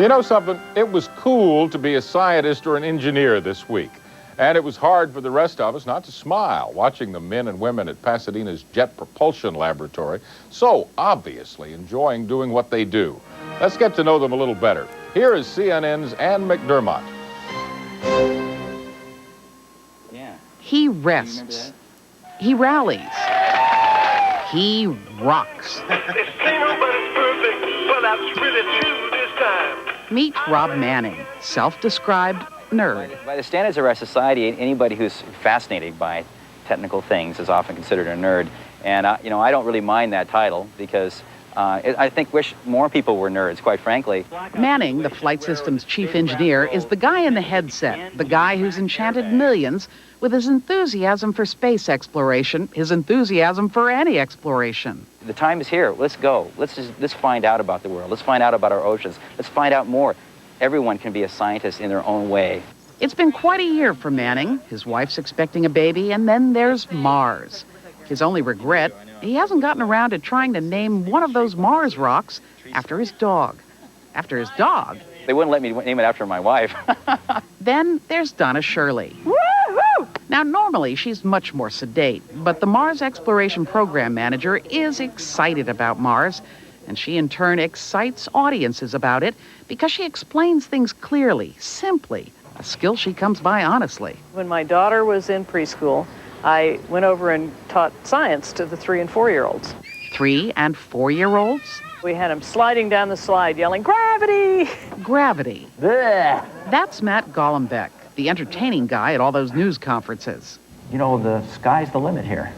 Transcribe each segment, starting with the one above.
You know something? It was cool to be a scientist or an engineer this week. And it was hard for the rest of us not to smile watching the men and women at Pasadena's Jet Propulsion Laboratory so obviously enjoying doing what they do. Let's get to know them a little better. Here is CNN's Ann McDermott. Yeah. He rests. He rallies. He rocks. It's simple, but it's perfect. Well, that's really true this time. Meet Rob Manning, self-described nerd. By the standards of our society, anybody who's fascinated by technical things is often considered a nerd. And, I don't really mind that title because I wish more people were nerds, quite frankly. Manning, the flight system's chief engineer, is the guy in the headset, the guy who's enchanted millions with his enthusiasm for space exploration, his enthusiasm for any exploration. The time is here. Let's go. Let's find out about the world. Let's find out about our oceans. Let's find out more. Everyone can be a scientist in their own way. It's been quite a year for Manning. His wife's expecting a baby, and then there's Mars. His only regret, he hasn't gotten around to trying to name one of those Mars rocks after his dog. After his dog? They wouldn't let me name it after my wife. Then there's Donna Shirley. Woo-hoo! Now, normally she's much more sedate, but the Mars Exploration Program Manager is excited about Mars, and she in turn excites audiences about it because she explains things clearly, simply, a skill she comes by honestly. When my daughter was in preschool, I went over and taught science to the 3- and 4-year-olds. 3- and 4-year-olds? We had them sliding down the slide, yelling, "Gravity!" Gravity. Blech. That's Matt Golombek, the entertaining guy at all those news conferences. You know, the sky's the limit here.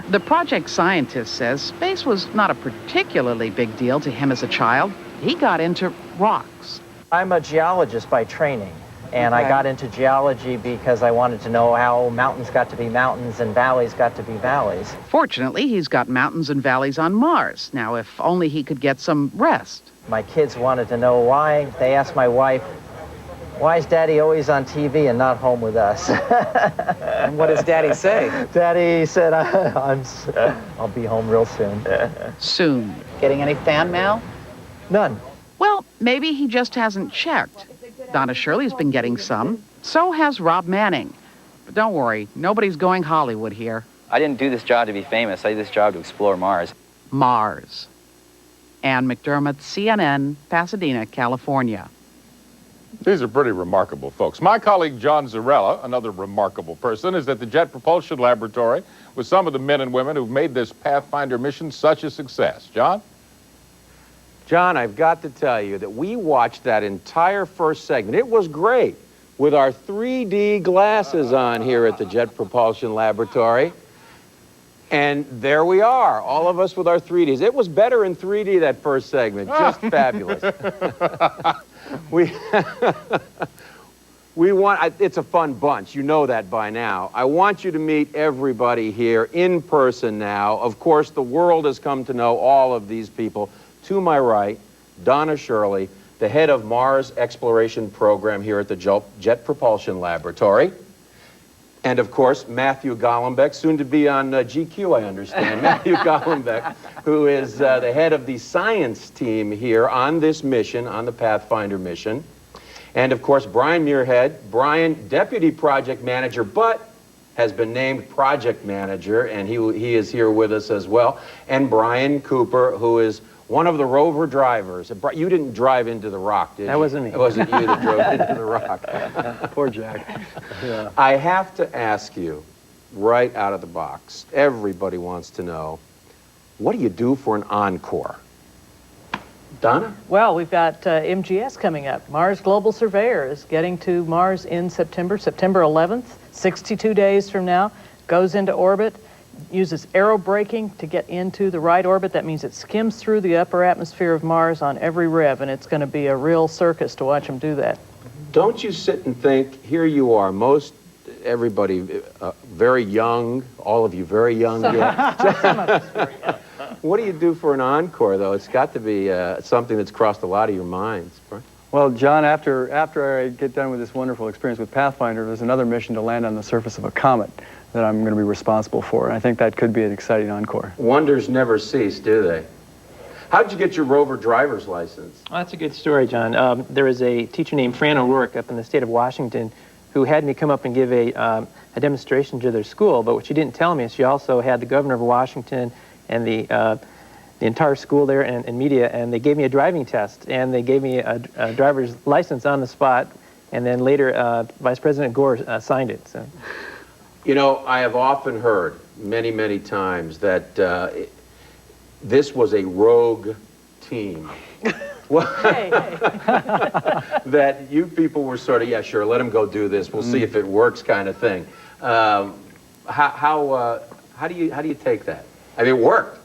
The project scientist says space was not a particularly big deal to him as a child. He got into rocks. I'm a geologist by training, and I got into geology because I wanted to know how mountains got to be mountains and valleys got to be valleys. Fortunately, he's got mountains and valleys on Mars. Now, if only he could get some rest. My kids wanted to know why. They asked my wife, "Why is Daddy always on TV and not home with us?" And what does Daddy say? Daddy said, I'll be home real soon. Soon. Getting any fan mail? None. Well, maybe he just hasn't checked. Donna Shirley's been getting some. So has Rob Manning. But don't worry, nobody's going Hollywood here. I didn't do this job to be famous. I did this job to explore Mars. Mars. Ann McDermott, CNN, Pasadena, California. These are pretty remarkable folks. My colleague John Zarella, another remarkable person, is at the Jet Propulsion Laboratory with some of the men and women who've made this Pathfinder mission such a success. John? John, I've got to tell you that we watched that entire first segment. It was great with our 3D glasses on here at the Jet Propulsion Laboratory. And there we are, all of us with our 3Ds. It was better in 3D, that first segment. Just fabulous. It's a fun bunch. You know that by now. I want you to meet everybody here in person now. Of course, the world has come to know all of these people. To my right, Donna Shirley, the head of Mars Exploration Program here at the Jet Propulsion Laboratory. And, of course, Matthew Golombek, soon to be on GQ, I understand. Matthew Golombek, who is the head of the science team here on this mission, on the Pathfinder mission. And, of course, Brian Muirhead, Brian, deputy project manager, but has been named project manager, and he is here with us as well. And Brian Cooper, who is one of the Rover drivers. You didn't drive into the rock, did you? That wasn't me. It wasn't you that drove into the rock. Poor Jack. Yeah. I have to ask you, right out of the box, everybody wants to know, what do you do for an encore? Donna? Well, we've got MGS coming up. Mars Global Surveyor is getting to Mars in September 11th, 62 days from now, goes into orbit, uses aerobraking to get into the right orbit. That means it skims through the upper atmosphere of Mars on every rev, and it's going to be a real circus to watch them do that. Don't you sit and think, here you are, everybody very young, all of you very young. Some of us very young. What do you do for an encore, though? It's got to be something that's crossed a lot of your minds, right? Well, John, after I get done with this wonderful experience with Pathfinder, there's another mission to land on the surface of a comet that I'm going to be responsible for. And I think that could be an exciting encore. Wonders never cease, do they? How'd you get your Rover driver's license? Well, that's a good story, John. There was a teacher named Fran O'Rourke up in the state of Washington who had me come up and give a demonstration to their school, but what she didn't tell me is she also had the governor of Washington and the entire school there and media, and they gave me a driving test, and they gave me a driver's license on the spot, and then later Vice President Gore signed it. So, you know, I have often heard many, many times that this was a rogue team. That you people were sort of, yeah, sure, let him go do this. We'll see if it works, kind of thing. How do you take that? I mean, it worked.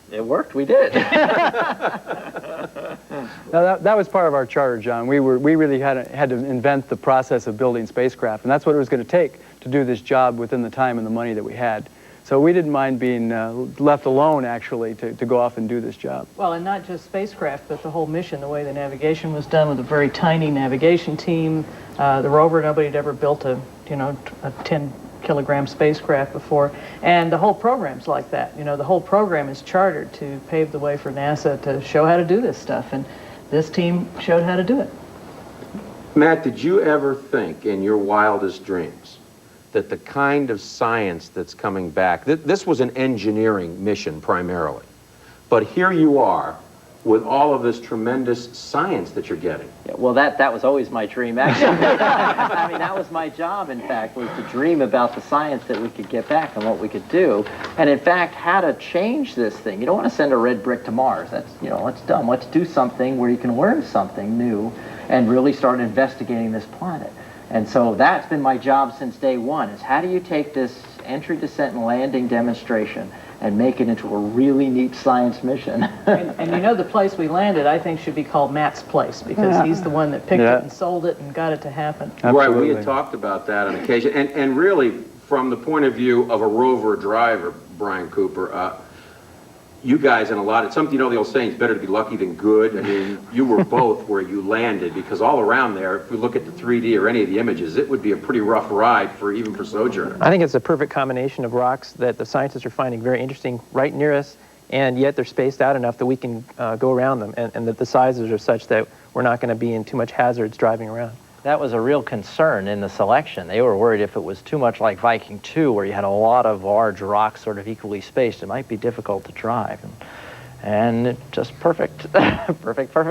It worked. We did. Now, that was part of our charter, John. We really had to invent the process of building spacecraft, and that's what it was going to take to do this job within the time and the money that we had. So we didn't mind being left alone, actually, to go off and do this job. Well, and not just spacecraft, but the whole mission, the way the navigation was done with a very tiny navigation team. The rover, nobody had ever built a 10-kilogram spacecraft before. And the whole program's like that. You know, the whole program is chartered to pave the way for NASA to show how to do this stuff. And this team showed how to do it. Matt, did you ever think in your wildest dreams that the kind of science that's coming back, this was an engineering mission primarily, but here you are with all of this tremendous science that you're getting? Yeah, well, that was always my dream, actually. I mean, that was my job, in fact, was to dream about the science that we could get back and what we could do, and in fact, how to change this thing. You don't want to send a red brick to Mars. That's dumb. Let's do something where you can learn something new and really start investigating this planet. And so that's been my job since day one, is how do you take this entry, descent, and landing demonstration and make it into a really neat science mission? and you know, the place we landed, I think, should be called Matt's place, because he's the one that picked it and sold it and got it to happen. Absolutely. Right, we had talked about that on occasion. And really, from the point of view of a rover driver, Brian Cooper, you guys, and a lot of, you know the old saying, it's better to be lucky than good. I mean, you were both where you landed, because all around there, if we look at the 3D or any of the images, it would be a pretty rough ride even for Sojourner. I think it's a perfect combination of rocks that the scientists are finding very interesting right near us, and yet they're spaced out enough that we can go around them, and that the sizes are such that we're not going to be in too much hazards driving around. That was a real concern in the selection. They were worried if it was too much like Viking 2, where you had a lot of large rocks sort of equally spaced, it might be difficult to drive. And it just perfect. Perfect. I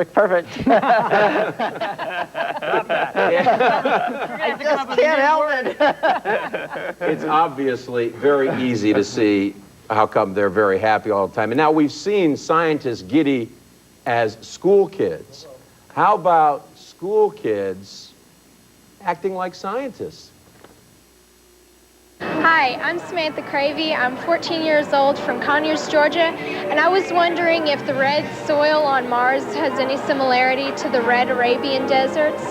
just can't help it. It's obviously very easy to see how come they're very happy all the time. And now we've seen scientists giddy as school kids. How about school kids acting like scientists? Hi, I'm Samantha Cravey. I'm 14 years old from Conyers, Georgia, and I was wondering if the red soil on Mars has any similarity to the red Arabian deserts.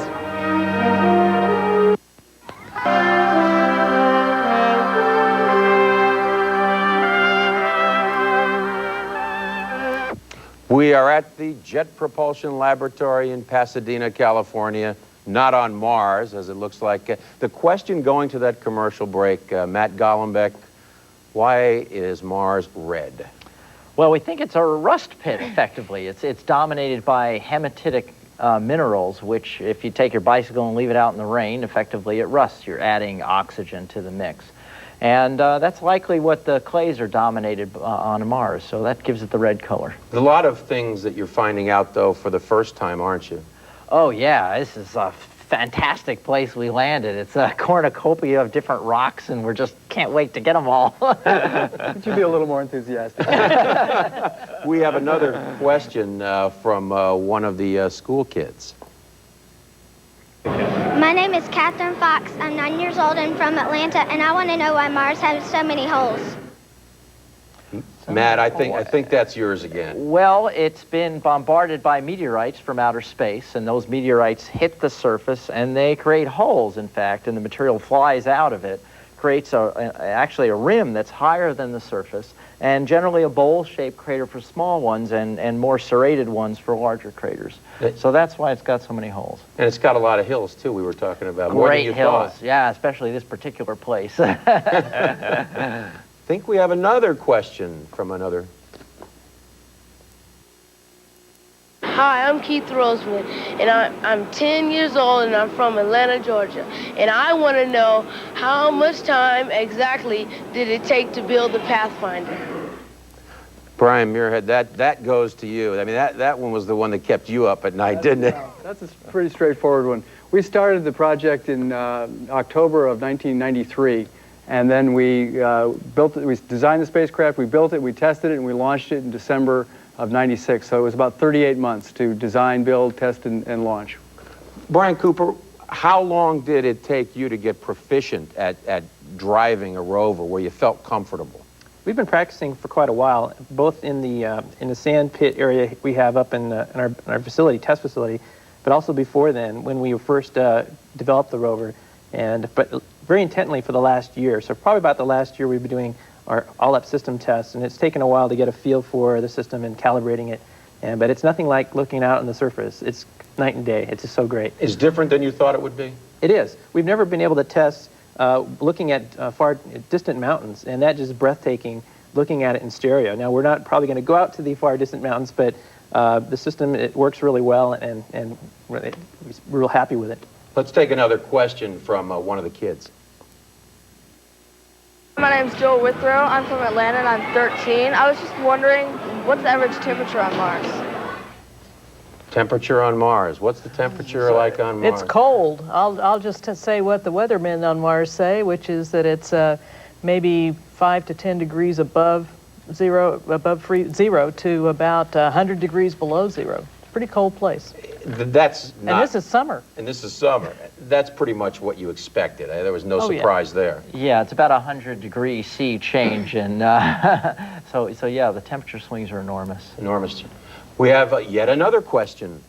We are at the Jet Propulsion Laboratory in Pasadena, California, not on Mars, as it looks like. The question going to that commercial break, Matt Golombek, why is Mars red? Well, we think it's a rust pit, effectively. It's dominated by hematitic minerals, which if you take your bicycle and leave it out in the rain, effectively it rusts. You're adding oxygen to the mix. And that's likely what the clays are dominated on Mars, so that gives it the red color. A lot of things that you're finding out, though, for the first time, aren't you? Oh, yeah. This is a fantastic place we landed. It's a cornucopia of different rocks, and we just can't wait to get them all. Could you be a little more enthusiastic? We have another question from one of the school kids. My name is Catherine Fox. I'm 9 years old and from Atlanta, and I want to know why Mars has so many holes. Matt, I think that's yours again. Well, it's been bombarded by meteorites from outer space, and those meteorites hit the surface, and they create holes, in fact, and the material flies out of it, creates actually a rim that's higher than the surface, and generally a bowl-shaped crater for small ones and more serrated ones for larger craters. So that's why it's got so many holes. And it's got a lot of hills, too, we were talking about. Great hills, yeah, especially this particular place. I think we have another question from another. Hi, I'm Keith Roseman, and I'm 10 years old, and I'm from Atlanta, Georgia. And I want to know how much time exactly did it take to build the Pathfinder? Brian Muirhead, that goes to you. I mean, that one was the one that kept you up at night, didn't it? That's a pretty straightforward one. We started the project in October of 1993, and then we built it. We designed the spacecraft, we built it, we tested it, and we launched it in December of 96. So it was about 38 months to design, build, test, and launch. Brian Cooper, how long did it take you to get proficient at driving a Rover where you felt comfortable? We've been practicing for quite a while, both in the sand pit area we have up in our facility, test facility, but also before then when we first developed the Rover, but very intently for the last year. So probably about the last year we've been doing our all-up system tests, and it's taken a while to get a feel for the system and calibrating it. But it's nothing like looking out on the surface. It's night and day. It's just so great. It's different than you thought it would be? It is. We've never been able to test looking at far distant mountains, and that just is looking at it in stereo. Now, we're not probably going to go out to the far distant mountains, but the system, it works really well, and we're real happy with it. Let's take another question from one of the kids. My name's Joel Withrow. I'm from Atlanta and I'm 13. I was just wondering, what's the average temperature on Mars? Temperature on Mars. What's the temperature like on Mars? It's cold. I'll just say what the weathermen on Mars say, which is that it's maybe 5 to 10 degrees above zero to about 100 degrees below zero. It's a pretty cold place. That's not, and this is summer. And this is summer. That's pretty much what you expected. There was no surprise there. Yeah, it's about 100-degree C change, and so yeah, the temperature swings are enormous. Enormous. We have yet another question